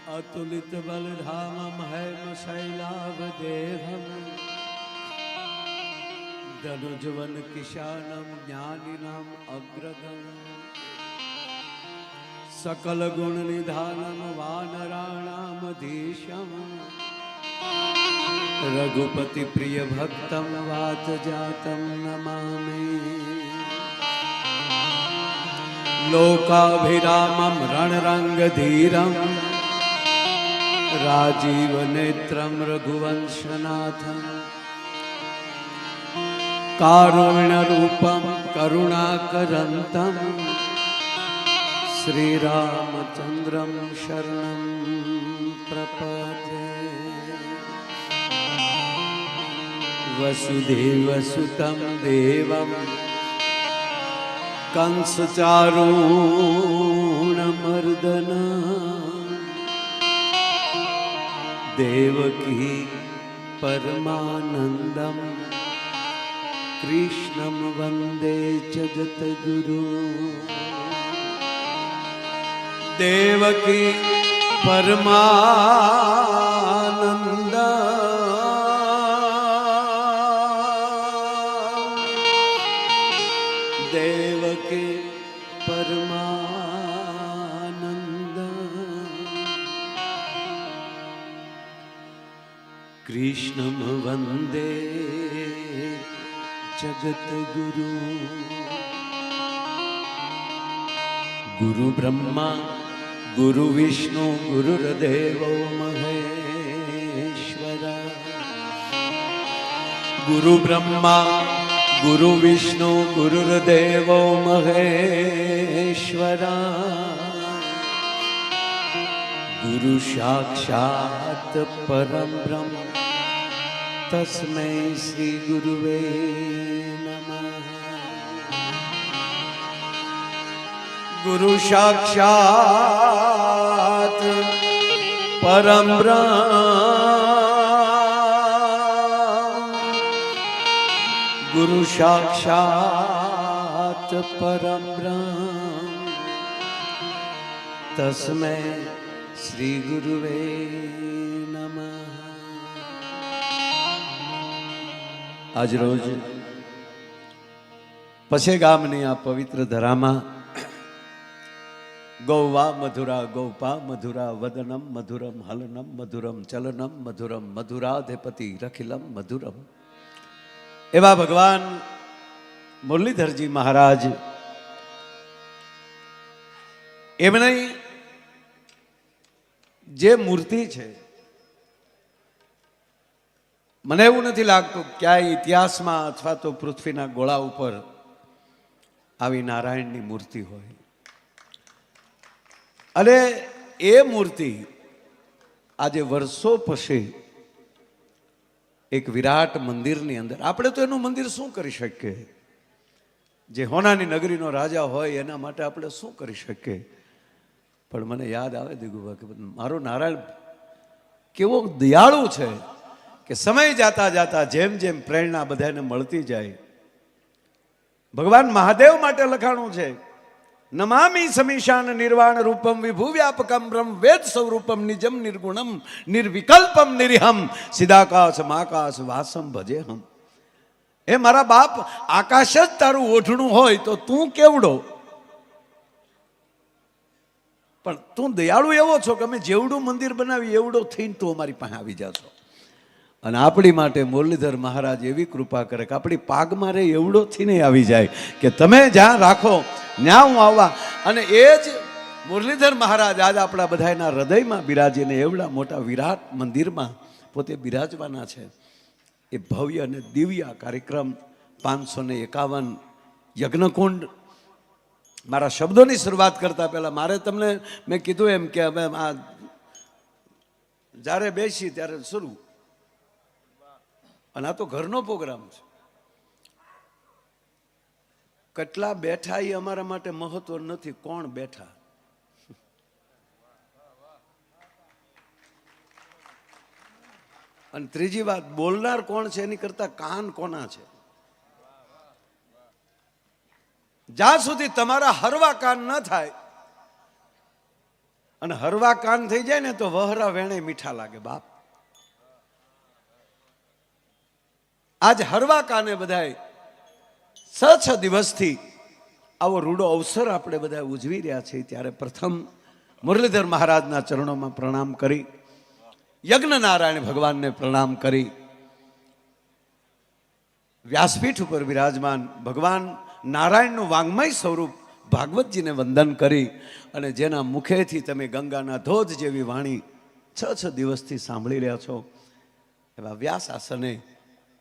अतुलित बलधामं हैमशैलावदेहं धनुजवन किशानं ज्ञानिनाम् अग्रगं सकल गुण निधानं वानराणामधीशं रघुपति प्रिय भक्तं वात जातं नमामि लोकाभिरामं रणरंगधीरं राजीव नेत्रं रघुवंशनाथं कारुण्य रूपं करुणाकरन्तं श्रीरामचन्द्रं शरणं प्रपद्ये वसुदेवसुतं देवं कंसचारूणमर्दनं देवकी परमानंदं कृष्णं वंदे जगद्गुरु देवकी परमानंदं देवकी कृष्णं वंदे जगद्गुरु गुरु ब्रह्मा गुरु विष्णु गुरुर्देवो महेश्वर गुरु ब्रह्मा गुरु विष्णु गुरुर्देवो महेश्वर गुरु साक्षात् परम ब्रह्म तस्मै श्री गुरुवे नमः गुरु साक्षात् परम ब्रह्म गुरु साक्षात् परम ब्रह्म तस्मै श्री गुरुवे नमः। आज रोज पछे गामनी आ पवित्र धरामा गौवा मधुरा गौपा मधुरा वदनम मधुरम हलनम मधुरम चलनम मधुरम मधुराधिपति रखिलम मधुरम एवा भगवान मुरलीधरजी महाराज एमने जे मूर्ति है મને એવું નથી લાગતું ક્યાંય ઇતિહાસમાં અથવા તો પૃથ્વીના ગોળા ઉપર આવી નારાયણની મૂર્તિ હોય અને એ મૂર્તિ આજે વર્ષો પછી એક વિરાટ મંદિરની અંદર આપણે તો એનું મંદિર શું કરી શકીએ જે હોનાની નગરીનો રાજા હોય એના માટે આપણે શું કરી શકીએ પણ મને યાદ આવે દીગુભા કે મારો નારાયણ કેવો દયાળુ છે કે સમય જાતા જાતા જેમ જેમ પ્રેરણા બધાને મળતી જાય ભગવાન મહાદેવ માટે લખાણું છે નમામિ સમીશાન નિર્વાણ રૂપમ વિભુ વ્યાપકમ બ્રહ્મ વેદ સ્વરૂપમ નિજમ નિર્ગુણમ નિર્વિકલ્પમ નિરિહમ સિદાકાશ માકાશ વાસમ ભજેહમ એ મારા બાપ આકાશ જ તારું ઓઢણું હોય તો તું કેવડો પણ તું દયાળુ એવો છો કે અમે જેવડું મંદિર બનાવી એવડો થઈને તું અમારી પાસે આવી જાશો અને આપણી માટે મુરલીધર મહારાજ એવી કૃપા કરે કે આપણી પાગમાં રે એવડો થઈને આવી જાય કે તમે જ્યાં રાખો ત્યાં હું આવવા અને એ જ મુરલીધર મહારાજ આજ આપણા બધાના હૃદયમાં બિરાજીને એવડા મોટા વિરાટ મંદિરમાં પોતે બિરાજવાના છે એ ભવ્ય અને દિવ્ય કાર્યક્રમ 551 યજ્ઞકુંડ મારા શબ્દોની શરૂઆત કરતા પહેલા મારે તમને મેં કીધું એમ કે હવે આ જ્યારે બેસી ત્યારે શરૂ અને આ તો ઘરનો પ્રોગ્રામ છે કેટલા બેઠા એ અમારા માટે મહત્વ નથી, કોણ બેઠા. અને ત્રીજી વાત, બોલનાર કોણ છે એની કરતા કાન કોના છે. જ્યાં સુધી તમારા હરવા કાન ન થાય, અને હરવા કાન થઈ જાય ને તો વહરા વેણે મીઠા લાગે બાપ. આજ હરવા કાને બધાય 6 દિવસથી આવો રૂડો અવસર આપણે બધા ઉજવી રહ્યા છીએ. ત્યારે પ્રથમ મુરલીધર મહારાજના ચરણોમાં પ્રણામ કરી, યજ્ઞ નારાયણ ભગવાનને પ્રણામ કરી, વ્યાસપીઠ ઉપર વિરાજમાન ભગવાન નારાયણનું વાંગમય સ્વરૂપ ભાગવતજીને વંદન કરી, અને જેના મુખેથી તમે ગંગાના ધોધ જેવી વાણી 6 દિવસથી સાંભળી રહ્યા છો, એવા વ્યાસ આસને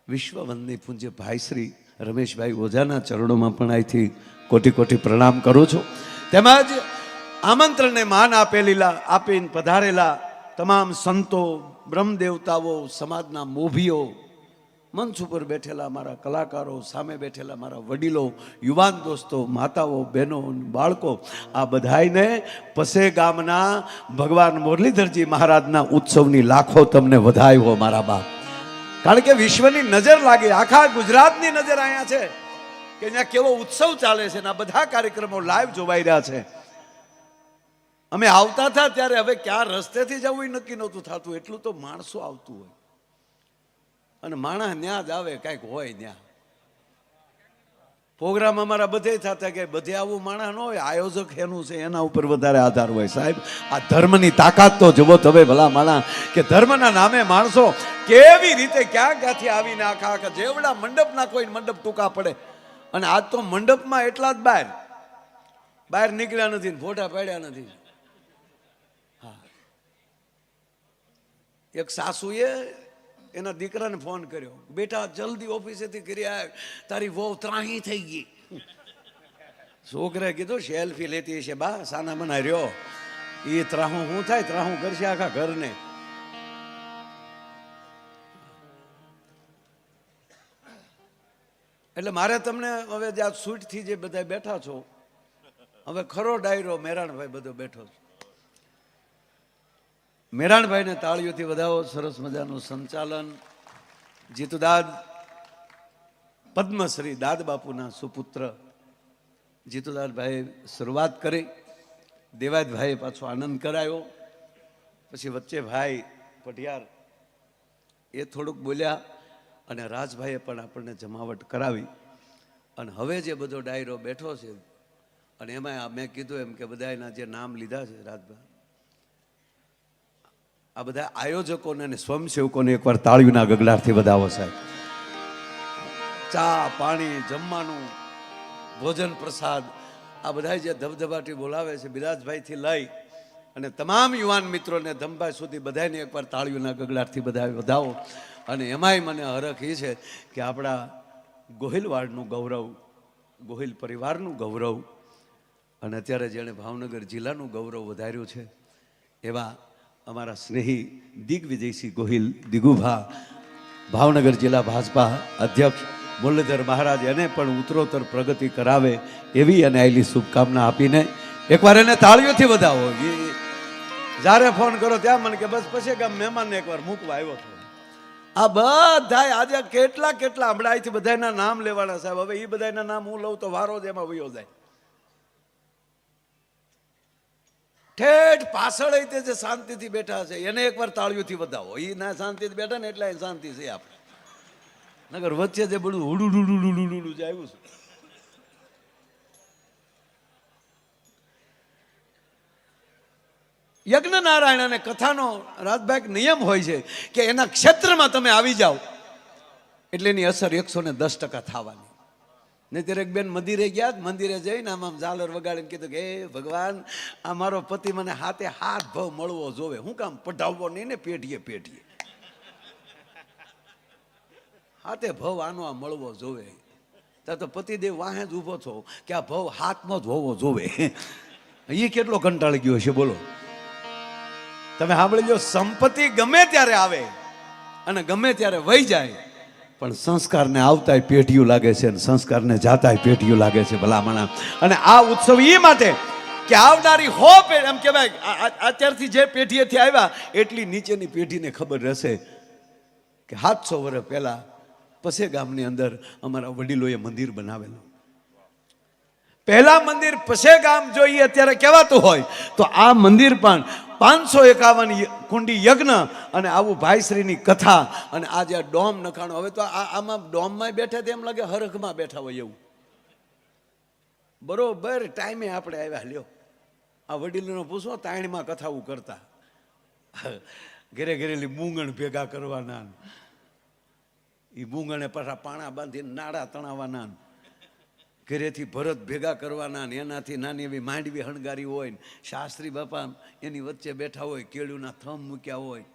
વિશ્વવંદની પૂજ્ય ભાઈ શ્રી રમેશભાઈ ઓઝાના ચરણોમાં પણ અહીંથી કોટી કોટી પ્રણામ કરું છું. તેમજ આમંત્રણને માન આપીને પધારેલા તમામ સંતો, બ્રહ્મદેવતાઓ, સમાજના મોભીઓ, મંચ ઉપર બેઠેલા મારા કલાકારો, સામે બેઠેલા મારા વડીલો, યુવાન દોસ્તો, માતાઓ, બહેનો, બાળકો, આ બધાઈને પસે ગામના ભગવાન મુરલીધરજી મહારાજના ઉત્સવની લાખો તમને વધાઈ હો મારા બાપ. કારણ કે વિશ્વની નજર લાગી, આખા ગુજરાતની નજર અહીંયા છે કે અહીંયા કેવો ઉત્સવ ચાલે છે, અને આ બધા કાર્યક્રમો લાઈવ જોવાઈ રહ્યા છે. અમે આવતા હતા ત્યારે હવે ક્યાં રસ્તેથી જવું નક્કી નહોતું થતું, એટલું તો માણસો આવતું હોય, અને માણસ ન્યા જ આવે, કાંઈક હોય ન્યા. પ્રોગ્રામ અમારા બધે થતા કે બધે આવું માણસ ન હોય, આયોજક એનું છે એના ઉપર વધારે આધાર હોય. સાહેબ, આ ધર્મની તાકાત તો જુઓ તમે ભલા માણા, કે ધર્મના નામે માણસો કેવી રીતે ક્યાંથી આવીને આખા જેવડા મંડપના કોઈ મંડપ ટૂંકા પડે, અને આજ તો મંડપમાં એટલા જ બહાર નીકળ્યા નથી, ફોટા પાડ્યા નથી. એક સાસુએ એના દીકરાને ફોન કર્યો, બેટા જલ્દી ઓફિસેથી કરી આવ, તારી વહુ ત્રાહી થઈ ગઈ. છોકરાએ કીધું સેલ્ફી લેતી હશે બા, સાના મના રહ્યો, એ ત્રાહું શું થાય, ત્રાહું કરશે આખા ઘરને. એટલે મારે તમને હવે જ્યાં સૂટથી જે બધા બેઠા છો, હવે ખરો ડાયરો મેરાણભાઈ બધો બેઠો છે. મેરાણભાઈને તાળીઓથી વધાવો. સરસ મજાનું સંચાલન જીતુદાદ, પદ્મશ્રી દાદ બાપુના સુપુત્ર જીતુદાદભાઈએ શરૂઆત કરી, દેવાયતભાઈએ પાછો આનંદ કરાયો, પછી વચ્ચે ભાઈ પટિયાર એ થોડુંક બોલ્યા, અને રાજભાઈએ પણ આપણને જમાવટ કરાવી. અને હવે જે બધો ડાયરો બેઠો છે, અને એમાં મેં કીધું એમ કે બધા એના જે નામ લીધા છે રાજભાઈ, આ બધા આયોજકોને અને સ્વયંસેવકોને એકવાર તાળીઓના ગગડાટથી વધાવો સાહેબ. ચા પાણી, જમવાનું, ભોજન પ્રસાદ, આ બધા જે ધબધબાટી બોલાવે છે, બિરાજભાઈથી લઈ અને તમામ યુવાન મિત્રોને ધમભાઈ સુધી બધાને એકવાર તાળીઓના ગગડાટથી બધા વધાવો. અને એમાંય મને હરખ એ છે કે આપણા ગોહિલવાડનું ગૌરવ, ગોહિલ પરિવારનું ગૌરવ, અને અત્યારે જેણે ભાવનગર જિલ્લાનું ગૌરવ વધાર્યું છે એવા અમારા સ્નેહી દિગ્વિજયસિંહ ગોહિલ દિગુભા, ભાવનગર જિલ્લા ભાજપા અધ્યક્ષ મુરલીધર મહારાજ, એને પણ ઉત્તરોત્તર પ્રગતિ કરાવે એવી અને આયેલી શુભકામના આપીને એકવાર એને તાળીઓથી વધાવો. એ જ્યારે ફોન કરો ત્યાં મને કે બસ પછી ગામ મહેમાનને એકવાર મૂકવા આવ્યો હતો. આ બધા આજે કેટલા હમણાં અહીંથી બધાના નામ લેવાના સાહેબ. હવે એ બધાના નામ હું લઉં તો વારો જ એમાં વયો જાય. ઠેઠ પાછળ તે જે શાંતિથી બેઠા છે એને એકવાર તાળીઓથી વધાવો. એ ના શાંતિથી બેઠા ને એટલે શાંતિ છે આપણે. નગર વચ્ચે જે બધું હુડુડુડુડુડુડુડુ જ આવ્યું છે. યજ્ઞ નારાયણ અને કથાનો રાજભાઈ નિયમ હોય છે કે એના ક્ષેત્રમાં તમે આવી જાઓ એટલે એની અસર 110% થવાની. નહીં ત્યારે એક બેન મંદિરે ગયા, મંદિરે જઈને આમ ઝાલર વગાડીને કીધું કે હે ભગવાન, આ મારો પતિ મને હાથે હાથ ભાવ મળવો જોવે, હું કામ પઢાવવો નહીં ને પેઢીએ હાથે ભાવ આનો આ મળવો જોવે. ત્યાં તો પતિદેવ વાહે જ ઊભો છો કે આ ભાવ હાથમાં જ હોવો જોવે. એ કેટલો કંટાળી ગયો છે બોલો. તમે સાંભળી લો, સંપત્તિ ગમે ત્યારે આવે અને ગમે ત્યારે વહી જાય, પણ સંસ્કારને આવતાય પેઢીયું લાગે છે અને સંસ્કારને જાતાય પેઢીયું લાગે છે ભલામણા. અને આ ઉત્સવ એ માટે કે આવનારી હો પેઢી, એમ કહેવાય અત્યારથી જે પેઢીએથી આવ્યા એટલી નીચેની પેઢીને ખબર રહેશે કે 700 વર્ષ પહેલા પસે ગામની અંદર અમારા વડીલોએ મંદિર બનાવેલું. પહેલા મંદિર પસે ગામ જોઈએ અત્યારે કહેવાતું હોય તો આ મંદિર પણ 551 કુંડી યજ્ઞ અને આવું ભાઈશ્રીની કથા અને આ જે ડોમ નખાણો, હવે તો આમાં ડોમમાં બેઠા તેમ લાગે હરખમાં બેઠા હોય એવું. બરોબર ટાઈમે આપણે આવ્યા લ્યો. આ વડીલોનો પૂછો તાણીમાં કથાઓ કરતા, ઘરે ઘરેલી મૂંગણ ભેગા કરવાના, એ મૂંગણે પાછા પાણા બાંધીને નાડા તણાવવાના, ઘરેથી ભરત ભેગા કરવાના, એનાથી નાની એવી માંડવી હણગારી હોય ને શાસ્ત્રી બાપા એની વચ્ચે બેઠા હોય, કેળુના થમ મૂક્યા હોય.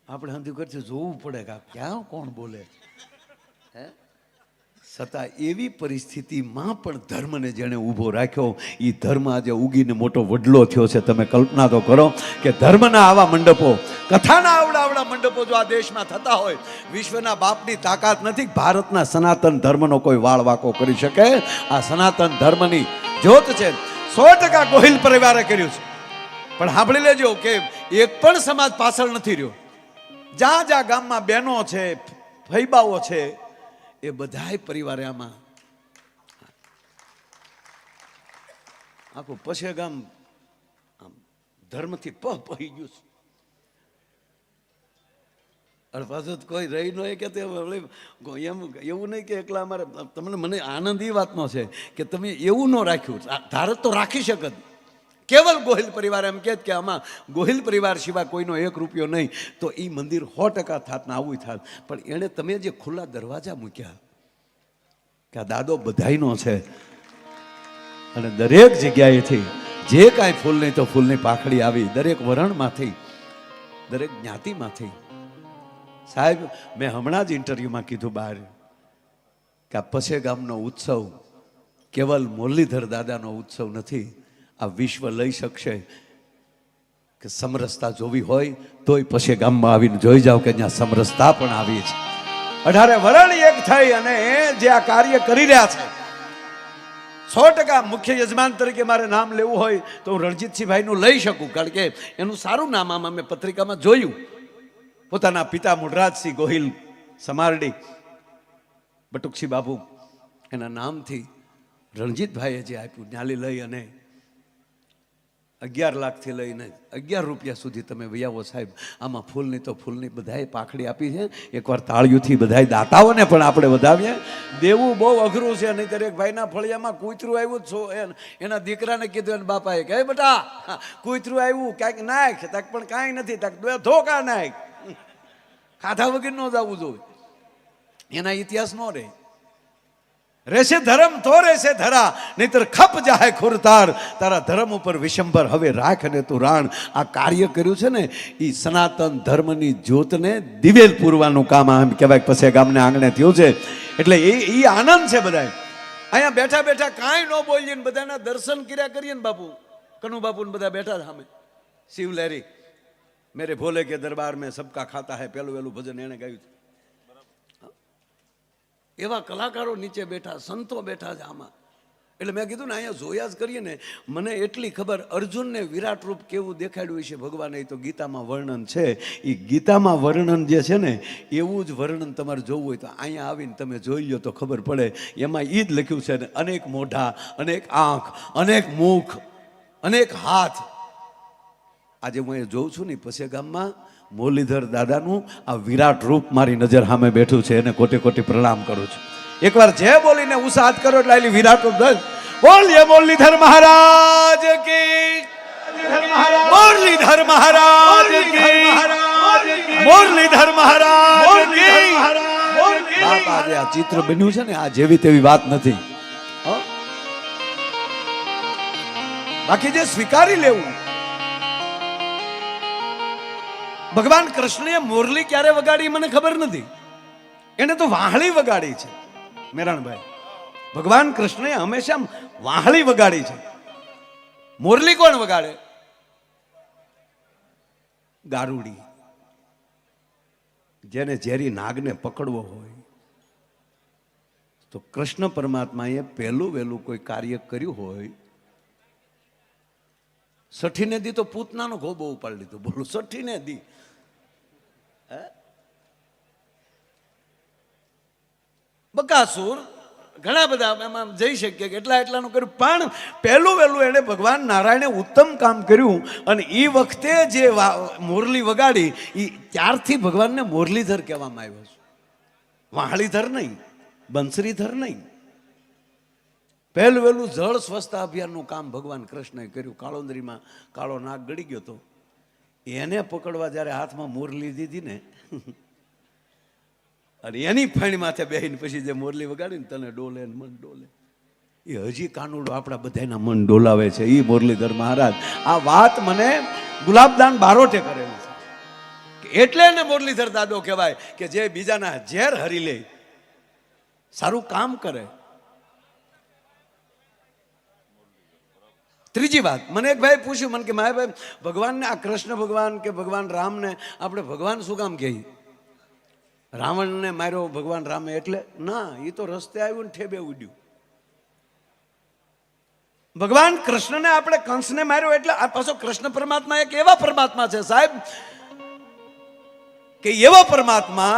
આપણે હંધું કરશું જોવું પડે કે ક્યાં કોણ બોલે. હે છતાં એવી પરિસ્થિતિમાં પણ ધર્મને જેણે ઊભો રાખ્યો એ ધર્મ આજે ઉગીને મોટો વડલો થયો છે. તમે કલ્પના તો કરો કે ધર્મના આવા મંડપો, કથાના આવડા મંડપો જો આ દેશમાં થતા હોય, વિશ્વના બાપની તાકાત નથી ભારતના સનાતન ધર્મનો કોઈ વાળ વાંકો કરી શકે. આ સનાતન ધર્મની જ્યોત છે. 100% ગોહિલ પરિવારે કર્યું છે. પણ સાંભળી લેજો કે એક પણ સમાજ પાછળ નથી રહ્યો. જ્યાં જ્યાં ગામમાં બહેનો છે, ફૈબાઓ છે, એ બધાય પરિવારે આમાં આખું પશે ગામ ધર્મથી પહી ગયું છે. અને પાછું કોઈ રહી ન કે એમ એવું નહીં કે એકલા અમારે તમને, મને આનંદ એ વાતનો છે કે તમે એવું ન રાખ્યું. ધારત તો રાખી શકત. કેવલ ગોહિલ પરિવાર એમ કે આમાં ગોહિલ પરિવાર સિવાય કોઈનો 1 રૂપિયો નહીં તો એ મંદિર 100% થાત ને આવું થાત. પણ એણે તમે જે ખુલ્લા દરવાજા મૂક્યા કે આ દાદો બધાયનો છે અને દરેક જગ્યાએથી જે કાંઈ ફૂલ નહીં તો ફૂલની પાખડી આવી, દરેક વરણમાંથી, દરેક જ્ઞાતિમાંથી. સાહેબ મેં હમણાં જ ઇન્ટરવ્યુમાં કીધું બહાર કે આ પસે ગામનો ઉત્સવ કેવલ મુરલીધર દાદાનો ઉત્સવ નથી. આ વિશ્વ લઈ શકશે કે સમરસતા જોવી હોય તોય પસે ગામમાં આવીને જોઈ જાઓ કે ત્યાં સમરસતા પણ આવી છે. 18 વરણ એક થઈ અને જે આ કાર્ય કરી રહ્યા છે 100% મુખ્ય યજમાન તરીકે મારે નામ લેવું હોય તો હું રણજીતસિંહભાઈનું લઈ શકું, કારણ કે એનું સારું નામ આમાં મેં પત્રિકામાં જોયું. પોતાના પિતા મુળરાજસિંહ ગોહિલ સમારડી બટુકસિંહ બાપુ એના નામથી રણજીતભાઈએ જે આપ્યું ન્યાલી લઈ અને 11 લાખથી લઈને 11 રૂપિયા સુધી તમે વૈયાવો સાહેબ. આમાં ફૂલની તો ફૂલની બધાએ પાખડી આપી છે. એકવાર તાળીઓથી બધાએ દાતાઓને પણ આપણે વધાવીએ. દેવું બહુ અઘરું છે. નહીં દરેક ભાઈના ફળિયામાં કૂતરું આવ્યું છો એના દીકરાને કીધું એને બાપાએ કે બેટા કૂતરું આવ્યું ક્યાંક નાખ, તક પણ કાંઈ નથી, તક 2 ધોકા નાખ. ખાધા વગર ન જવું જોઈએ. એના ઇતિહાસ નો રહે. રહેશે ધર્મ તો રહેશે ધરા, નહીતર ખપ જાહે ખુરતાર. તારા ધર્મ ઉપર વિશંભર હવે રાખ અને તું રાણ. આ કાર્ય કર્યું છે ને એ સનાતન ધર્મની જ્યોતને દિવેલ પૂરવાનું કામ આમ કહેવાય પસે ગામને આંગણે થયું છે. એટલે એ આનંદ છે. બધા અહીંયા બેઠા બેઠા કાંઈ ન બોલીએ ને બધાના દર્શન કર્યા કરીએ ને બાપુ કનુ બાપુ ને બધા બેઠા સામે શિવલહેરી મેરે ભોલે કે દરબાર મેં સબકા ખાતા હૈ પેલું વેલું ભજન એને ગાયું. એવા કલાકારો નીચે બેઠા, સંતો બેઠા છે આમાં. એટલે મેં કીધું ને અહીંયા જોયા જ કરીએ ને મને એટલી ખબર અર્જુનને વિરાટ રૂપ કેવું દેખાડ્યું છે ભગવાને એ તો ગીતામાં વર્ણન છે. એ ગીતામાં વર્ણન જે છે ને એવું જ વર્ણન તમારે જોવું હોય તો અહીંયા આવીને તમે જોઈ લો તો ખબર પડે. એમાં એ જ લખ્યું છે ને અનેક મોઢા, અનેક આંખ, અનેક મુખ, અનેક હાથ. આજે હું એ જોઉં છું ને પસે ગામમાં મુરલીધર દાદાનું આ વિરાટ રૂપ મારી નજર સામે બેઠું છે. એને કોટી કોટી પ્રણામ કરું છું. એકવાર જે બોલીને ઉસાદ કરો એટલે આલી વિરાટ રૂપ બોલીએ મુરલીધર મહારાજ કી, મુરલીધર મહારાજ કી, મુરલીધર મહારાજ કી. બાપા આજે આ ચિત્ર બન્યું છે ને આ જેવી તેવી વાત નથી. બાકી જે સ્વીકારી લેવું. ભગવાન કૃષ્ણએ મુરલી ક્યારે વગાડી મને ખબર નથી. એને તો વાહળી વગાડી છે મેરાણભાઈ. ભગવાન કૃષ્ણએ હંમેશા વાહળી વગાડી છે. મુરલી કોણ વગાડે? ગારુડી. જેને ઝેરી નાગને પકડવો હોય તો કૃષ્ણ પરમાત્માએ પહેલું વહેલું કોઈ કાર્ય કર્યું હોય, સઠીને દી તો પૂતનાનો ગોબો ઉપાડી લીધો. બોલો, સઠીને દી બકાસુર ઘણા બધા એમાં જઈ શકીએ કે એટલાનું કર્યું, પણ પહેલું વહેલું એને ભગવાન નારાયણે ઉત્તમ કામ કર્યું. અને એ વખતે જે મોરલી વગાડી એ ત્યારથી ભગવાનને મોરલીધર કહેવામાં આવ્યો છે, વાહળીધર નહીં, બંસરીધર નહીં. પહેલું વહેલું જળ સ્વચ્છતા અભિયાનનું કામ ભગવાન કૃષ્ણએ કર્યું. કાળોંદરીમાં કાળો નાગ ગળી ગયો હતો, એને પકડવા જ્યારે હાથમાં મોરલી દીધી ને અને એની ફાણી માથે બેહીને પછી જે મોરલી વગાડીને તને ડોલે ને મન ડોલે, એ હજી કાનુડો આપણા બધાના મન ડોલાવે છે. એ મુરલીધર મહારાજ આ વાત મને ગુલાબદાન બારોટે કરેલી છે કે એટલે એને મુરલીધર દાદો કહેવાય કે જે બીજાના ઝેર હરી લે, સારું કામ કરે. ત્રીજી વાત, મને એક ભાઈ પૂછ્યું, મને કે મારે ભાઈ ભગવાનને આ કૃષ્ણ ભગવાન કે ભગવાન રામને આપણે ભગવાન શું કામ કહીએ? રાવણને માર્યો ભગવાન રામે એટલે ના, એ તો રસ્તે આવ્યું ને ઠેબે ઉડ્યું. ભગવાન કૃષ્ણને આપણે કંસને માર્યો એટલે આ પાછો કૃષ્ણ પરમાત્મા એક એવા પરમાત્મા છે સાહેબ કે એવો પરમાત્મા,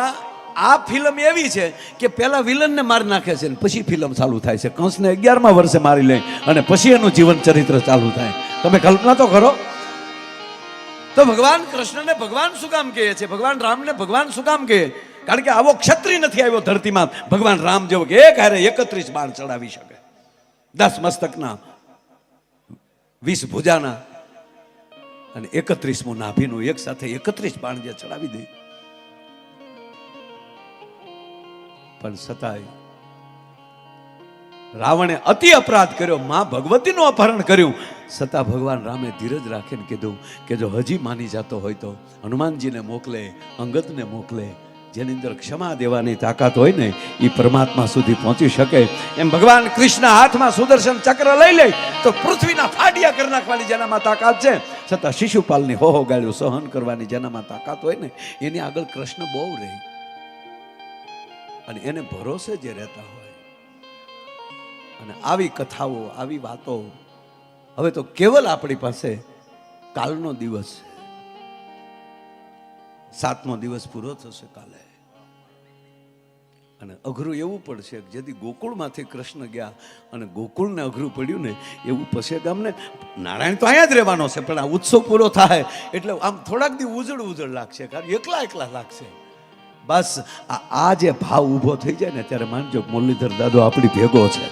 આ ફિલ્મ એવી છે કે પેલા વિલનને મારી નાખે છે ને પછી ફિલ્મ ચાલુ થાય છે. કંસને 11મા વર્ષે મારી લે અને પછી એનું જીવન ચરિત્ર ચાલુ થાય. તમે કલ્પના તો કરો. તો ભગવાન કૃષ્ણને ભગવાન શું કામ કહે છે? ભગવાન રામને ભગવાન શું કામ કહે? કારણ કે આવો ક્ષત્રિય નથી આવ્યો ધરતીમાં ભગવાન રામ જેવો કે એક હારે 31 બાણ ચડાવી શકે, 10 મસ્તકના, 20 ભુજાના અને 31મું નાભીનું એક સાથે 31 બાણ જે ચડાવી દે. પણ છતાંય રાવણે અતિ અપરાધ કર્યો, માં ભગવતીનું અપહરણ કર્યું. છતાં ભગવાન રામે ધીરજ રાખીને કીધું કે જો હજી માની જતો હોય તો હનુમાનજીને મોકલે, અંગદને મોકલે. જેની અંદર ક્ષમા દેવાની તાકાત હોય ને એ પરમાત્મા સુધી પહોંચી શકે. એમ ભગવાન કૃષ્ણ હાથમાં સુદર્શન ચક્ર લઈ લે તો પૃથ્વીના ફાડિયા કરી નાખવાની જેનામાં તાકાત છે, છતાં શિશુપાલની હોહો ગાળ્યો સહન કરવાની જેનામાં તાકાત હોય ને એની આગળ કૃષ્ણ બહુ રહે. અને એને ભરોસે જે રહેતા હોય. અને આવી કથાઓ, આવી વાતો, હવે તો કેવલ આપણી પાસે કાલનો દિવસ છે, 7મો દિવસ પૂરો થશે કાલે. અને અઘરું એવું પડશે કે જેથી ગોકુળમાંથી કૃષ્ણ ગયા અને ગોકુળને અઘરું પડ્યું ને એવું પછી ગામને નારાયણ તો અહીંયા જ રહેવાનો છે, પણ આ ઉત્સવ પૂરો થાય એટલે આમ થોડાક દી ઉજળ લાગશે, કારણ એકલા લાગશે. બસ આ જે ભાવ ઊભો થઈ જાય ને ત્યારે માનજો મુરલીધર દાદો આપણી ભેગો છે.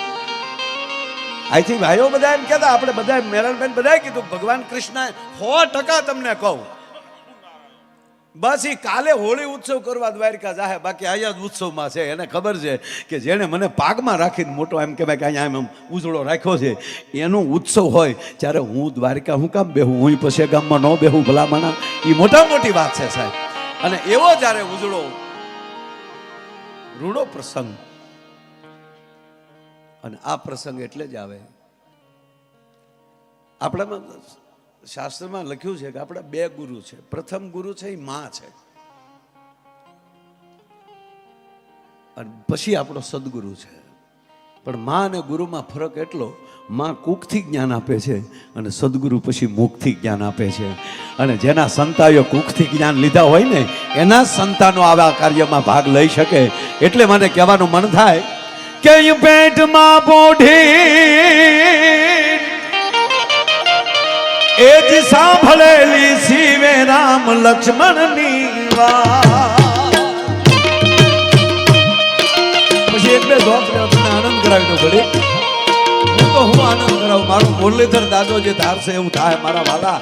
આથી ભાઈઓ બધા એમ કહેતા, આપણે બધા મેરલબેન બધાએ કીધું ભગવાન કૃષ્ણ 100% તમને કહું, બસ એ કાલે હોળી ઉત્સવ કરવા દ્વારકા જાહે, બાકી અહીંયા જ ઉત્સવમાં છે. એને ખબર છે કે જેને મને પાગમાં રાખીને મોટો એમ કહેવાય કે અહીંયા એમ ઉજળો રાખ્યો છે, એનો ઉત્સવ હોય ત્યારે હું દ્વારકા હું કામ બેહું? હું પછી ગામમાં ન બેહું ભલામણા? એ મોટી વાત છે સાહેબ. અને એવો જ્યારે ઉજળો રૂડો પ્રસંગ, અને આ પ્રસંગ એટલે જ આવે. આપણામાં શાસ્ત્રમાં લખ્યું છે કે આપણા 2 ગુરુ છે. પ્રથમ ગુરુ છે એ માં છે, અને પછી આપણો સદગુરુ છે. પણ માં અને ગુરુમાં ફરક એટલો, માં કુખથી જ્ઞાન આપે છે અને સદગુરુ પછી મુખથી જ્ઞાન આપે છે. અને જેના સંતાયો કુખથી જ્ઞાન લીધા હોય ને એના સંતાનો આવા કાર્યમાં ભાગ લઈ શકે. એટલે મને કહેવાનું મન થાય કે પેટમાં પોઢી એ જ સાંભળેલી શિવે રામ લક્ષ્મણની વાત. પછી એક બે જોક આનંદ કરાવી દો પડે. હું આનંદ કરાવું, મારું મુરલીધર દાદો જે ધારશે એવું થાય મારા વાલા.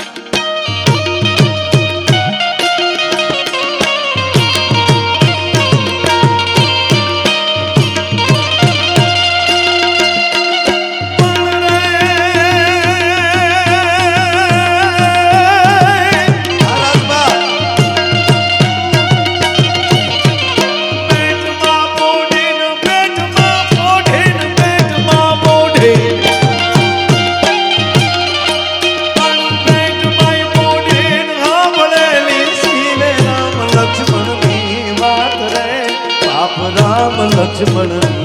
લક્ષ્મણ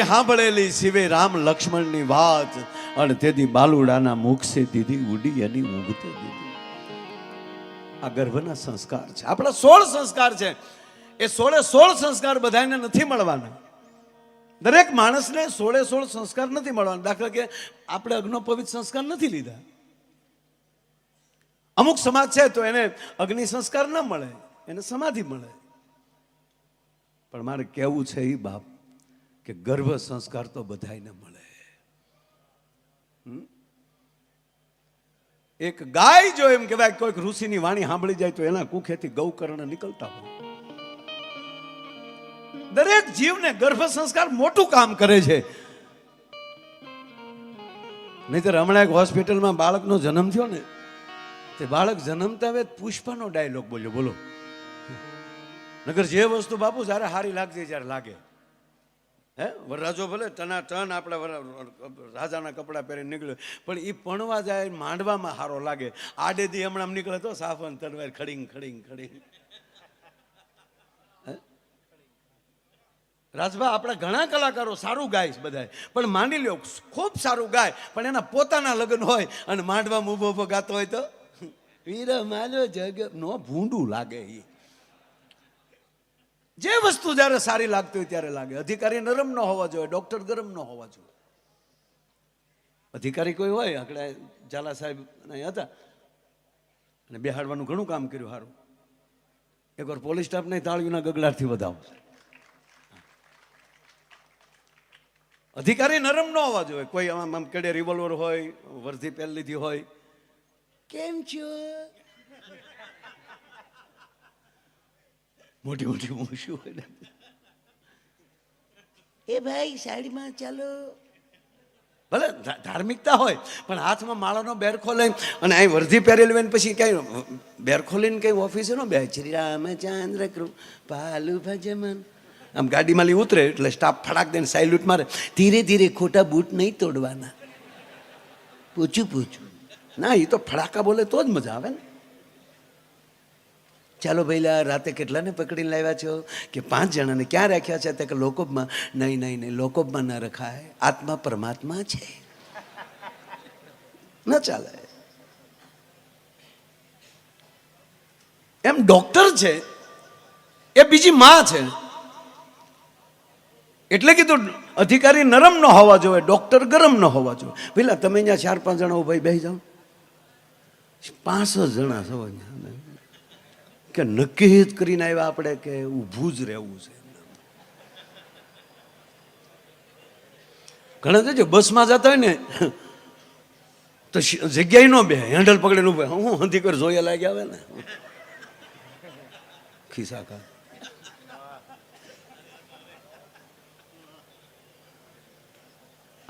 સાંભળેલી શિવે રામ લક્ષ્મણની વાત અને તેથી બાલુડાના મુખસે દીધી ઉડી અને ઊંઘતે દીધી. આ ગર્ભના સંસ્કાર છે, આપણા 16 સંસ્કાર છે. એ 16 સંસ્કાર બધાને નથી મળવાના. દરેક માણસને 16 સંસ્કાર નથી મળવાના. દાખલા કે આપણે અગ્નિપવિત સંસ્કાર નથી લીધા. અમુક સમાજ છે તો એને અગ્નિ સંસ્કાર ન મળે, એને સમાધિ મળે. પણ મારે કહેવું છે એ બાપ કે ગર્ભ સંસ્કાર તો બધાને મળે. એક ગાય જો એમ કહેવાય કોઈક ઋષિની વાણી સાંભળી જાય તો એના કુખેથી ગૌકર્ણ નીકળતા હોય. દરેક જીવને ગર્ભ સંસ્કાર મોટું કામ કરે છે. નહીતર હમણાં એક હોસ્પિટલમાં બાળકનો જન્મ થયો ને, તે બાળક જન્મતા હવે પુષ્પાનો ડાયલોગ બોલ્યો. બોલો, નગર જે વસ્તુ બાપુ જયારે હારી લાગતી ત્યારે લાગે. હે વરરાજો ભલે ટના ટન આપણે રાજાના કપડાં પહેરીને નીકળ્યો, પણ એ પણવા જાય માંડવામાં હારો લાગે. આડેથી હમણાં નીકળે તો સાફન તલવાર ખડીંગ ખડીંગ ખડીંગ. રાજભા આપણા ઘણા કલાકારો સારું ગાય છે બધા, પણ માની લ્યો ખૂબ સારું ગાય, પણ એના પોતાના લગ્ન હોય અને માંડવામાં ઊભો ઊભો ગાતો હોય તો વીર માલો જગ નો ભૂંડું લાગે. જે વસ્તુ જ્યારે સારી લાગતી હોય ત્યારે લાગે. અધિકારી નરમ ન હોવા જોઈએ, ડોક્ટર ગરમ ન હોવા જોઈએ. અધિકારી કોઈ હોય, આપણે ઝાલા સાહેબ અહીંયા હતા અને બેહાડવાનું ઘણું કામ કર્યું સારું. એકવાર પોલીસ સ્ટાફને તાળીઓના ગગડાટથી વધાવો. અધિકારી નરમ ન હોવા જોઈએ. કોઈ આમ કેડે રિવોલ્વર હોય, વર્ધી પહેરી લીધી હોય, કેમ છો, મોટી મોટી મૂછું હોય ને, એ ભાઈ સાઈડમાં ચાલો. ભલે ધાર્મિકતા હોય પણ હાથમાં માળાનો બેરખો લઈને અને અહીં વર્ધી પહેરેલી હોય પછી કઈ બેરખો લઈને કઈ ઓફિસે નો બે શ્રી રામચંદ્ર કૃપાલુ ભજમન આમ ગાડીમાં લઈ ઉતરે એટલે સ્ટાફ ફટાક દઈને સાયલ્યુટ મારે. ધીરે ધીરે ખોટા બૂટ નહીં તોડવાના, પૂછું પૂછું ના, એ તો ફડાકા બોલે તો જ મજા આવે ને. ચાલો ભાઈ રાતે કેટલાને પકડીને લાવ્યા છો? કે 5 જણાને. ક્યાં રાખ્યા છે? કે લોકોબમાં. નહીં નહીં નહીં, લોકોબમાં ન રખાય, આત્મા પરમાત્મા છે, ન ચાલે. એમ ડોક્ટર છે એ બીજી માં છે, એટલે કીધું અધિકારી નરમ ન હોવા જોઈએ, ડોક્ટર ગરમ ન હોવા જોઈએ. પેલા તમે અહીંયા 4-5 જણા ભાઈ બેસી જાઓ, 5 જણા છો કે નક્કી જ કરીને આવ્યા આપણે કે ઊભું જ રહેવું છે. ઘણા જો બસમાં જતા હોય ને તો જગ્યાએ ન બે, હેન્ડલ પકડીને ઉભા. હું હંધી કર જોયા લાગ્યા આવે ને ખિસ્સા કા.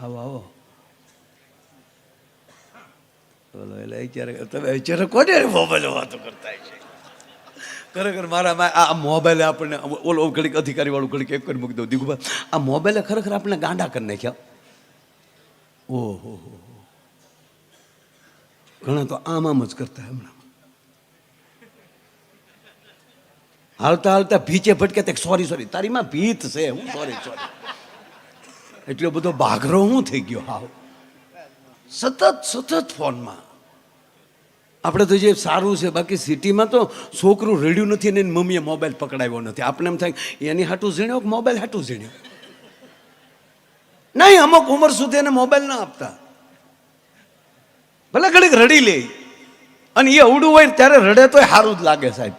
આવો આવો બોલો. એટલે અત્યારે તમે અત્યારે કોને મોબાઈલ વાતો કરતા છે? ખરેખર મારા આ મોબાઈલે આપણને ઓલો ઘડીક અધિકારી વાળું ઘડીક એક કરી મૂકી દઉં. દીકુભા આ મોબાઈલે ખરેખર આપણને ગાંડા કરી નાખ્યા. ઓહો ઘણા તો આમ જ કરતા હમણાં હાલતા હાલતા ભીચે ભટકે તે સોરી તારી માં ભીત છે હું સોરી એટલો બધો બાઘરો હું થઈ ગયો હાવ સતત ફોનમાં. આપણે તો જે સારું છે, બાકી સિટીમાં તો છોકરું રડ્યું નથી ને એની મમ્મીએ મોબાઈલ પકડાવ્યો નથી. આપણે એમ થાય એની હાટું ઝીણ્યો કે મોબાઈલ હાટું ઝીણ્યો. નહીં, અમુક ઉંમર સુધી એને મોબાઈલ ના આપતા. ભલે ઘડીક રડી લે અને એ અવડું હોય ત્યારે રડે તોય સારું જ લાગે સાહેબ.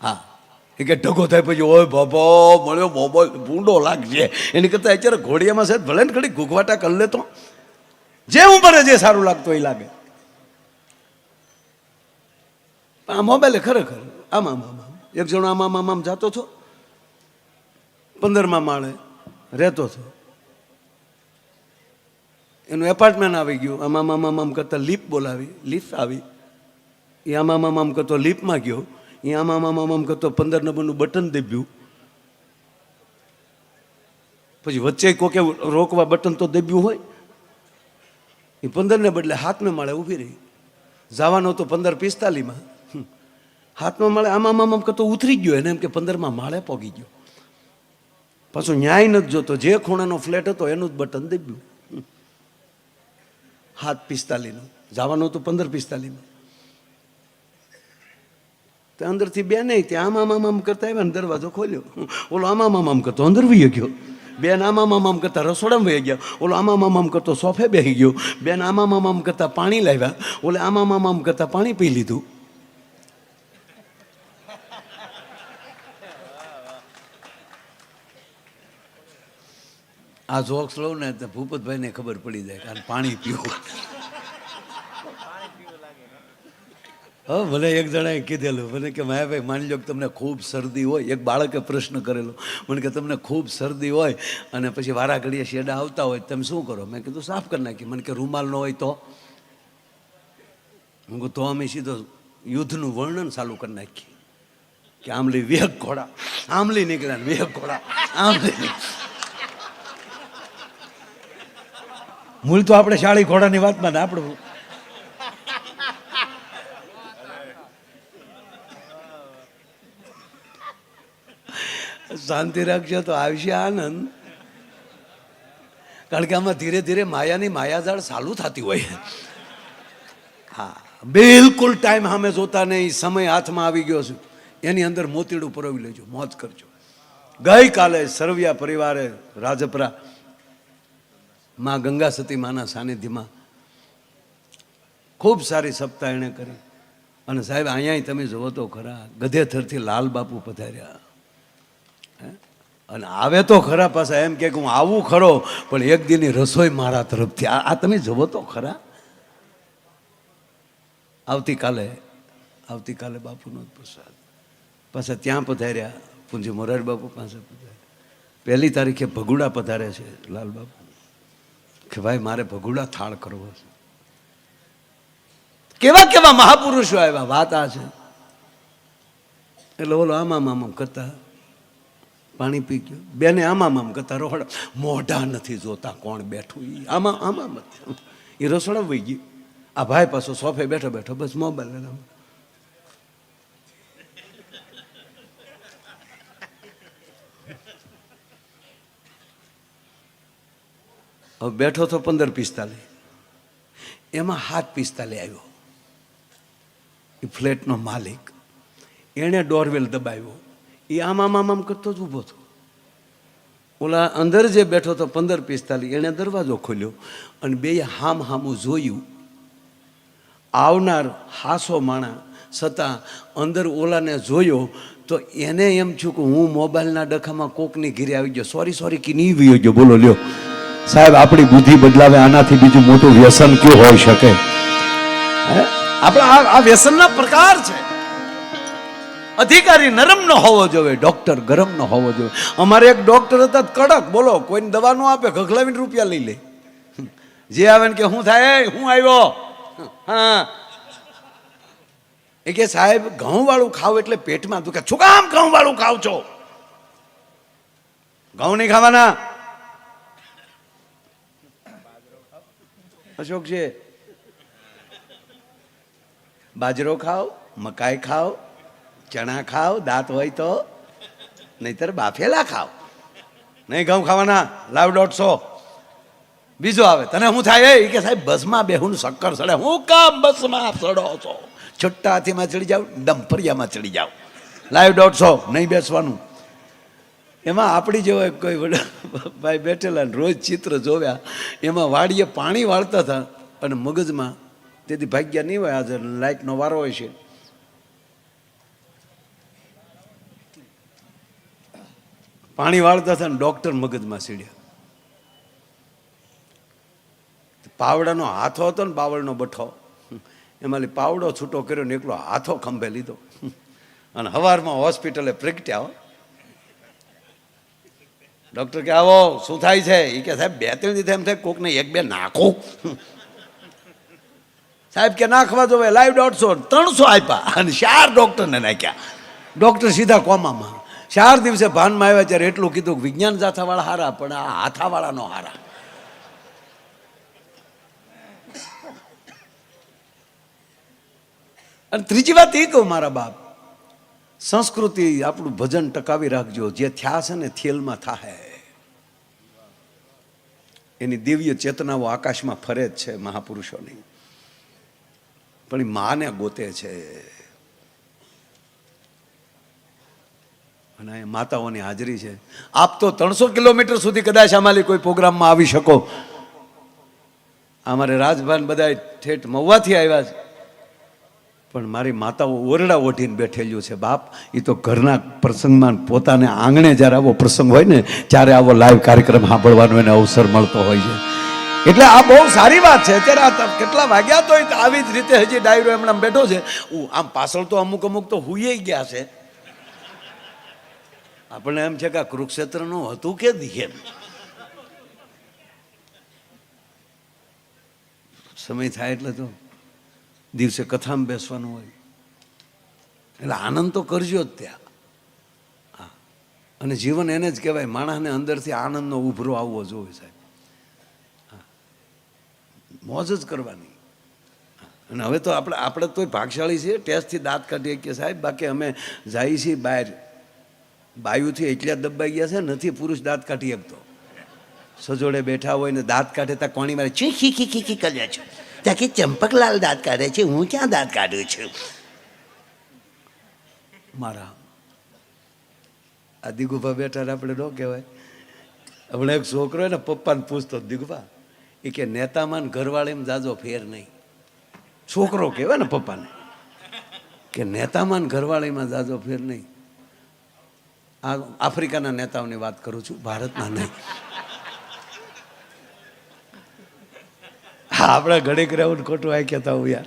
હા, એ કે ઢગો થાય પછી ઓય બાબા મળ્યો મોબાઈલ ભૂંડો લાગશે એની કરતા અત્યારે ઘોડિયામાં સાહેબ ભલે ને ઘડીક ઘૂઘવાટા કરી લે તો જે ઉંમરે જે સારું લાગતું એ લાગે. આ મોબાઈલે ખરેખર આમ એક જણો આમ જતો હતો, 15મા માળે રહેતો હતો, એનું એપાર્ટમેન્ટ આવી ગયું. આમ કરતા લીપ બોલાવી, લિફ્ટ આવી, એ આમ કરતો લીપમાં ગયો, એ આમ કરતો 15 નંબરનું બટન દબ્યું, પછી વચ્ચે કોકે રોકવા બટન તો દબ્યું હોય, એ 15ને બદલે 7મે માળે ઊભી રહી. જવાનો તો 15:45માં, 7મા માળે આમ કરતો ઉતરી ગયો. એને એમ કે 15મા માળે પોગી ગયો. પાછો ન્યાય નથી જોતો, જે ખૂણાનો ફ્લેટ હતો એનું જ બટન દબ્યું. 7:45નું જવાનું તો 15:45માં. તો અંદરથી બેન ત્યાં આમ કરતા આવ્યા ને દરવાજો ખોલ્યો. ઓલો આમ કરતો અંદર વહી ગયો. બેન આમ કરતા રસોડામાં વહી ગયા. ઓલો આમ કરતો સોફે બેસી ગયો. બેન આમ કરતા પાણી લાવ્યા. ઓલે આમ કરતા પાણી પી લીધું. આ જોક્સ લઉં ને તો ભૂપતભાઈને ખબર પડી જાય કારણ પાણી પીવું. હા, ભલે એક જણાએ કીધેલું મને કે માયાભાઈ માની લો કે તમને ખૂબ શરદી હોય. એક બાળકે પ્રશ્ન કરેલો મને કે તમને ખૂબ શરદી હોય અને પછી વારા ઘડીએ શેડા આવતા હોય તમે શું કરો? મેં કીધું સાફ કરી નાખી. મને કે રૂમાલ ન હોય તો? હું કહું તો અમે સીધો યુદ્ધનું વર્ણન ચાલુ કરી નાખીએ કે આમલી વેગ ઘોડા, આમલી નીકળ્યા ને વેગ ઘોડા આમલી. મૂળ તો આપણે શાળી ઘોડાની વાતમાં ને આપણું શાંતિ રાખજો તો આવશે આનંદ. કારણ કે આમાં ધીરે ધીરે માયાની માયાજાળ ચાલુ થતી હોય. હા, બિલકુલ ટાઈમ સામે જોતા નહીં, સમય હાથમાં આવી ગયો છે એની અંદર મોતીડું પરોવી લેજો, મોજ કરજો. ગઈકાલે સરવિયા પરિવારે રાજપરા માં ગંગા સતી માના સાનિધ્યમાં ખૂબ સારી સપ્તાહ એણે કરી. અને સાહેબ અહીંયા તમે જુઓ તો ખરા, ગધેથરથી લાલ બાપુ પધાર્યા. અને આવે તો ખરા, પાછા એમ કે હું આવું ખરો પણ એક દીની રસોઈ મારા તરફથી. આ તમે જુઓ તો ખરા. આવતીકાલે બાપુનો જ પ્રસાદ. પાછા ત્યાં પધાર્યા પૂંજી મોરારી બાપુ પાસે પધાર્યા. 1 તારીખે ભગુડા પધારે છે લાલ બાપુ કે ભાઈ મારે ભગુડા થાળ કરવો છે. કેવા કેવા મહાપુરુષો આવ્યા. વાત આ છે. એટલે ઓલો આમ કરતા પાણી પી ગયો. બેને આમ કરતા રસોડા, મોઢા નથી જોતા કોણ બેઠું. આમ એ રસોડા વહી ગઈ. આ ભાઈ પાછો સોફે બેઠો બસ મોબાઈલ. હવે બેઠો તો 15:45, એમાં 7:45 આવ્યો એ ફ્લેટનો માલિક. એણે ડોરવેલ દબાવ્યો. એ આમ કરતો જ ઊભો હતો. ઓલા અંદર જે બેઠો હતો 15:45, એણે દરવાજો ખોલ્યો અને બે હામું જોયું. આવનાર હાસો માણા છતાં અંદર ઓલાને જોયો તો એને એમ થયું કે હું મોબાઈલના ડખામાં કોકની ઘીરે આવી ગયો. સોરી કે નહીં વયો ગયો. બોલો લ્યો સાહેબ, આપણી બુદ્ધિ બદલાવે આનાથી બીજું મોટું વ્યસન કયું હોઈ શકે? આપણા આ વ્યસનના પ્રકાર છે. અધિકારી નરમ ન હોવો જોઈએ, ડોક્ટર ગરમ ન હોવો જોઈએ. અમારે એક ડોક્ટર હતા કડક, બોલો કોઈને દવા ન આપે, ગગલાવીને રૂપિયા લઈ લે. જે આવે ને કે હું થાય, હું આવ્યો. હા, એ કે સાહેબ ઘઉં વાળું ખાવ એટલે પેટમાં દુખે. શું કામ ઘઉં વાળું ખાવ છો? ઘઉં નહીં ખાવાના. અશોક છે બાજરો ખાઓ, મકાઈ ખાઓ, ચણા ખાઓ, દાંત હોય તો, નહીતર બાફેલા ખાઓ. નહીં ઘઉં ખાવાના, લાવ 150. બીજો આવે, તને શું થાય? એ કે સાહેબ બસમાં બેહું શક્કર ચડે. હું કામ બસમાં ચડો છો? છૂટા હાથીમાં ચડી જાઓ, ડમ્પરિયામાં ચડી જાઓ, લાવ 150, નહીં બેસવાનું. એમાં આપણી જેવા કોઈ ભાઈ બેઠેલા રોજ ચિત્ર જોવ્યા, એમાં વાડીએ પાણી વાળતા હતા અને મગજમાં તેથી ભાગ્યા નહીં હોય, આજે લાઇટનો વારો હોય છે. પાણી વાળતા હતા ને ડૉક્ટર મગજમાં સીડ્યા. પાવડાનો હાથો હતો ને બાવળનો બઠો, એમાં પાવડો છૂટો કર્યો ને એકલો હાથો ખંભે લીધો અને સવારમાં હોસ્પિટલે પ્રગટ્યા. ડૉક્ટર કે આવો, શું થાય છે? એ કે સાહેબ 2-3 દિવસ એમ થાય કોકને 1-2 નાખો. સાહેબ કે નાખવા જોવે, લાઈવ 150, 300 આપ્યા અને 4 ડૉક્ટરને નાખ્યા. ડૉક્ટર સીધા કોમામાં. 4 દિવસે ભાનમાં આવ્યા ત્યારે એટલું કીધું, વિજ્ઞાન જાથાવાળા હારા પણ આ હાથાવાળા નો હારા. અને ત્રીજી વાત એ કહું મારા બાપ, સંસ્કૃતિ આપણું ભજન ટકાવી રાખજો. જે થયા છે ને થેલમાં થાય. એની દિવ્ય ચેતનાઓ આકાશમાં ફરે જ છે મહાપુરુષોની, પણ એ માને ગોતે છે. અને માતાઓની હાજરી છે. આપ તો 300 કિલોમીટર સુધી કદાચ અમારી કોઈ પ્રોગ્રામમાં આવી શકો. અમારે રાજભાન બધા ઠેઠ મહુવાથી આવ્યા છે, પણ મારી માતાઓ ઓરડા ઓઢીને બેઠેલું છે. બાપ, એ તો ઘરના પ્રસંગમાં પોતાને આંગણે જ્યારે આવો પ્રસંગ હોય ને ત્યારે આવો લાઈવ કાર્યક્રમ સાંભળવાનો એને અવસર મળતો હોય છે. એટલે આ બહુ સારી વાત છે. અત્યારે આ કેટલા વાગ્યા તો આવી જ રીતે હજી ડાયરો એમણે બેઠો છે. આમ પાછળ તો અમુક તો હુઈ ગયા છે. આપણને એમ છે કે આ કુરુક્ષેત્રનું હતું કે દીએ સમય થાય એટલે તો દિવસે કથામાં બેસવાનું હોય એટલે આનંદ તો કરજો જ ત્યાં. હા, અને જીવન એને જ કહેવાય, માણસને અંદરથી આનંદનો ઉભરો આવવો જોઈએ સાહેબ. મોજ જ કરવાની. અને હવે તો આપણે તો ભાગશાળી છીએ, ટેસ્ટથી દાંત કાઢીએ કે સાહેબ, બાકી અમે જઈએ છીએ બહાર બાયુથી એટલા દબાઈ ગયા છે, નથી પુરુષ દાંત કાઢી શકતો. સજોડે બેઠા હોય ને દાંત કાઢે ત્યાં કોણી મારે ચી ખી ખી ખી કર્યા છે, ત્યાં કે ચંપકલાલ દાંત કાઢે છે, હું ક્યાં દાંત કાઢું છું? મારા આ દિગુભા બેઠા આપણે ન કહેવાય. હમણાં એક છોકરો ને પપ્પાને પૂછતો, દિગુભા એ કે નેતામાં ઘરવાળીમાં જાજો ફેર નહીં. છોકરો કહેવાય ને પપ્પાને કે નેતામાં ઘરવાળીમાં જાજો ફેર નહીં. આ આફ્રિકાના નેતાઓની વાત કરું છું, ભારતના નહીં. હા, આપણે ઘડીક રહેવું ખોટું આ કહેતા હું યાર.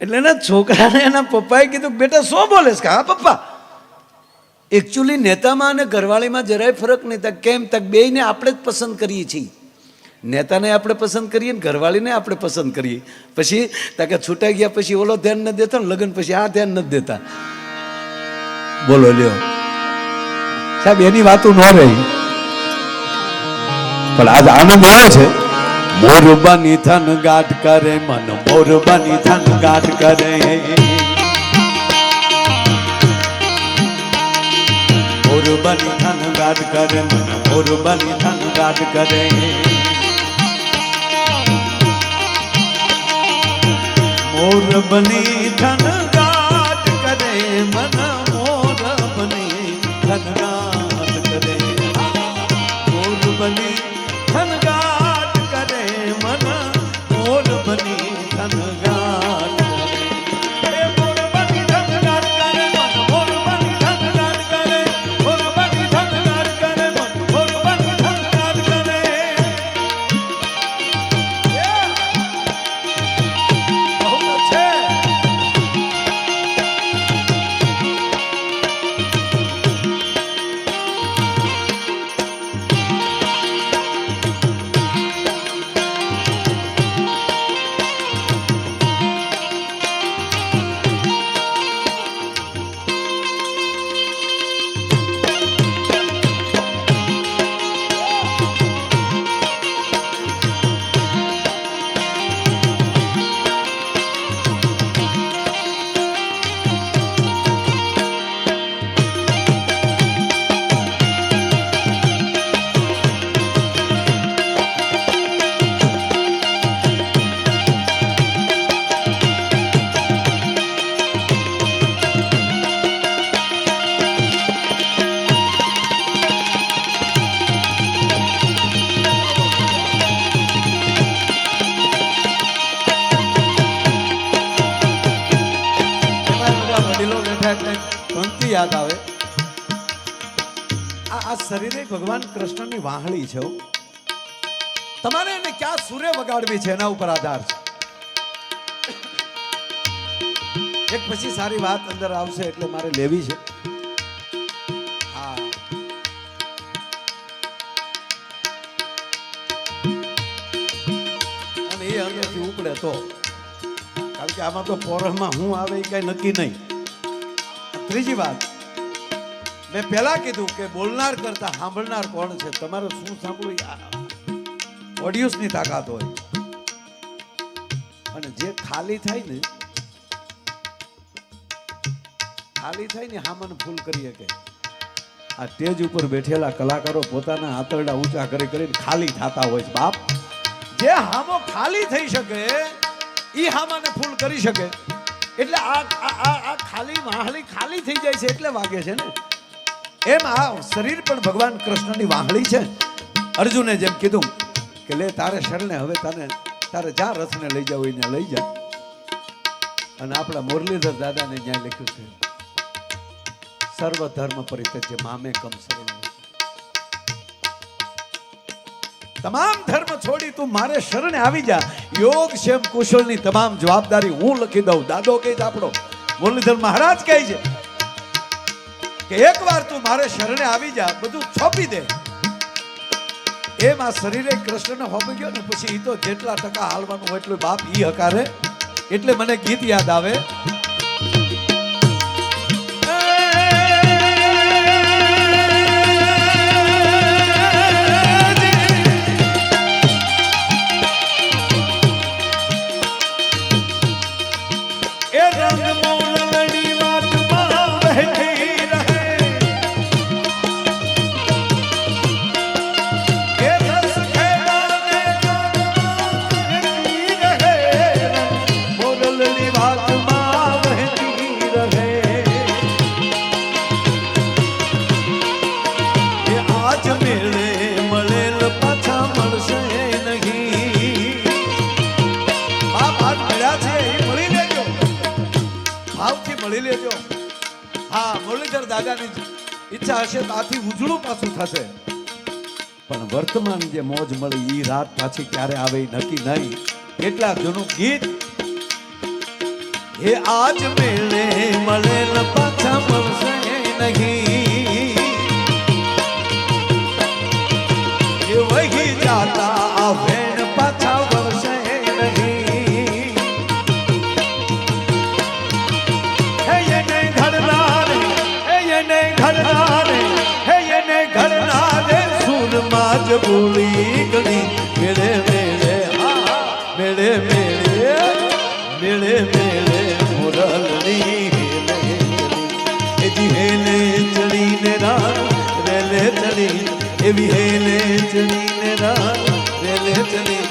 એટલે એના છોકરાને એના પપ્પાએ કીધું, બેટા શું બોલે છે? હા પપ્પા, એકચ્યુઅલી નેતામાં અને ઘરવાળીમાં જરાય ફરક નહીં. તક કેમ? તક બેયને આપણે જ પસંદ કરીએ છીએ. નેતાને આપણે પસંદ કરીએ ને ઘરવાળીને આપણે પસંદ કરીએ. પછી તાકે છૂટાઈ ગયા પછી ઓલો ધ્યાન નથી દેતો ને લગ્ન પછી આ ધ્યાન નથી દેતા. બોલો લ્યો સાહેબ, એની વાતો ન રહી. પણ આજ આનંદ એવો છે, મોરબાની થન ગાટ કરે મન, મોરબાની થન ગાટ કરે, મોરબાની થન ગાટ કરે મન, મોરબાની થન ગાટ કરે, મોરબની થન ગાટ કરે મન, મોરબની થન ગાટ કરે, મોરબની થન ગાટ કરે મન, મોરબની થન ગાટ કરે, મોરબની થન ગાટ કરે મન, મોરબની થન ગાટ કરે, મોરબની થન ગાટ કરે મન, મોરબની થન ગાટ કરે. બહુ છે યાદ આવે. આ શરીરે ભગવાન કૃષ્ણની વાહળી છે. તમારે એને ક્યાં સૂરે વગાડવી છે એના ઉપર આધાર છે. એક પછી સારી વાત અંદર આવશે એટલે મારે લેવી છે. હા, અને એ અંદરથી ઉપડે તો, કારણ કે આમાં તો પોરહમાં હું આવે એ કઈ નક્કી નહીં. ત્રીજી વાત, મેં પહેલા કીધું કે બોલનાર કરતા સાંભળનાર કોણ છે. તમારે શું સાંભળવું ઓડિયન્સની તાકાત હોય. અને જે ખાલી થાય ને હામન ફૂલ કરી શકે. આ સ્ટેજ ઉપર બેઠેલા કલાકારો પોતાના આંતરડા ઊંચા કરી કરીને ખાલી થતા હોય છે. બાપ, જે હામો ખાલી થઈ શકે ઈ હામાને ફૂલ કરી શકે. એટલે આ ખાલી વાહળી ખાલી થઈ જાય છે એટલે વાગે છે ને. એમ આ શરીર પણ ભગવાન કૃષ્ણની વાહળી છે. અર્જુને જેમ કીધું કે લે તારે શરણે, હવે તારે જા રથને લઈ જાવ એને લઈ જા. અને આપણા મુરલીધર દાદાને ત્યાં લખ્યું છે, સર્વ ધર્મ પરિત્યજ્ય મામેકમ શરણમ. તમામ ધર્મ છોડી તું મારે શરણે આવી જા. યોગ ક્ષેમ કુશળની તમામ જવાબદારી હું લખી દઉં. દાદો કહે છે આપણો, મુરલીધર મહારાજ કહે છે કે એકવાર તું મારે શરણે આવી જા, બધું છોપી દે. એમ આ શરીરે કૃષ્ણને હોપી ગયો ને પછી ઈ તો જેટલા ટકા હાલવાનું હોય એટલું બાપ ઈ હકારે. એટલે મને ગીત યાદ આવે, મળી લેજો. હા, મુરલીધર દાદાની ઈચ્છા હશે તો આથી ઉજળું પાછું થશે. પણ વર્તમાન જે મોજ મળી ઈ રાત પાછી ક્યારે આવે નક્કી નહીં. એટલા જૂનું ગીત, હે આજ મેળે મળેલ પાછા મળશે નહીં, એ વહી જાતા આ વેણ પાછા વળશે નહીં. હે એને ઘડનારે, હે એને ઘડનારે, હે એને ઘડનારે સુરમાં જ બોલી ગણી. મેળે મેળે મેળે મેળે મેળે મેળે મોરલની હેલે ચડીને રાત રેલે ચડી, એવી હેલે ચડીને રાત રેલે ચડી.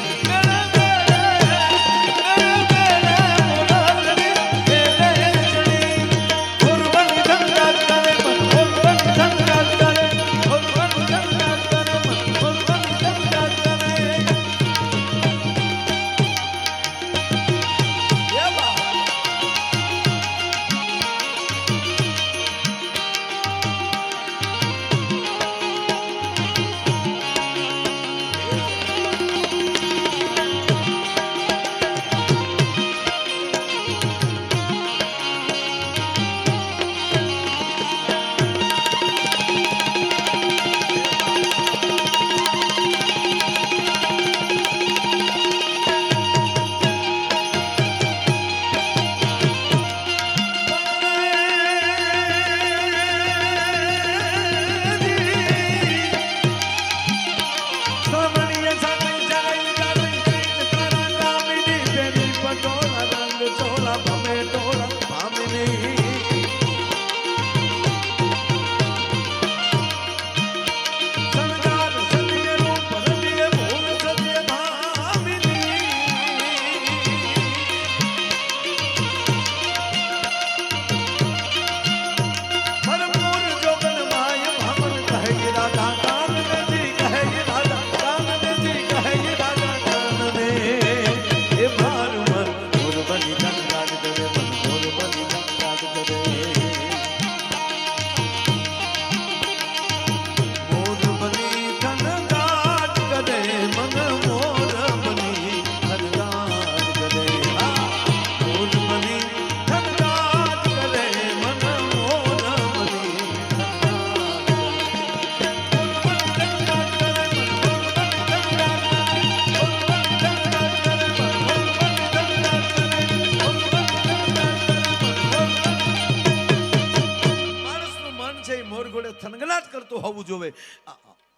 છે એ મોર ઘોડે થનગનાટ કરતું હોવું જોવે.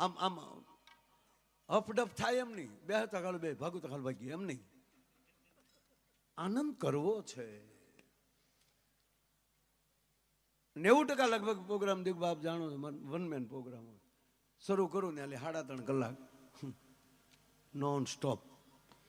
આમ આમ અપડપ થાય એમ નહીં, બેહતા કાળ બે ભાગુતા કાળ ભાગી એમ નહીં. આનંદ કરવો છે. 90% લગભગ પ્રોગ્રામ દીકબા આપ જાણો છો, વન મેન પ્રોગ્રામ શરૂ કરું ને એટલે 3.5 કલાક નોન સ્ટોપ.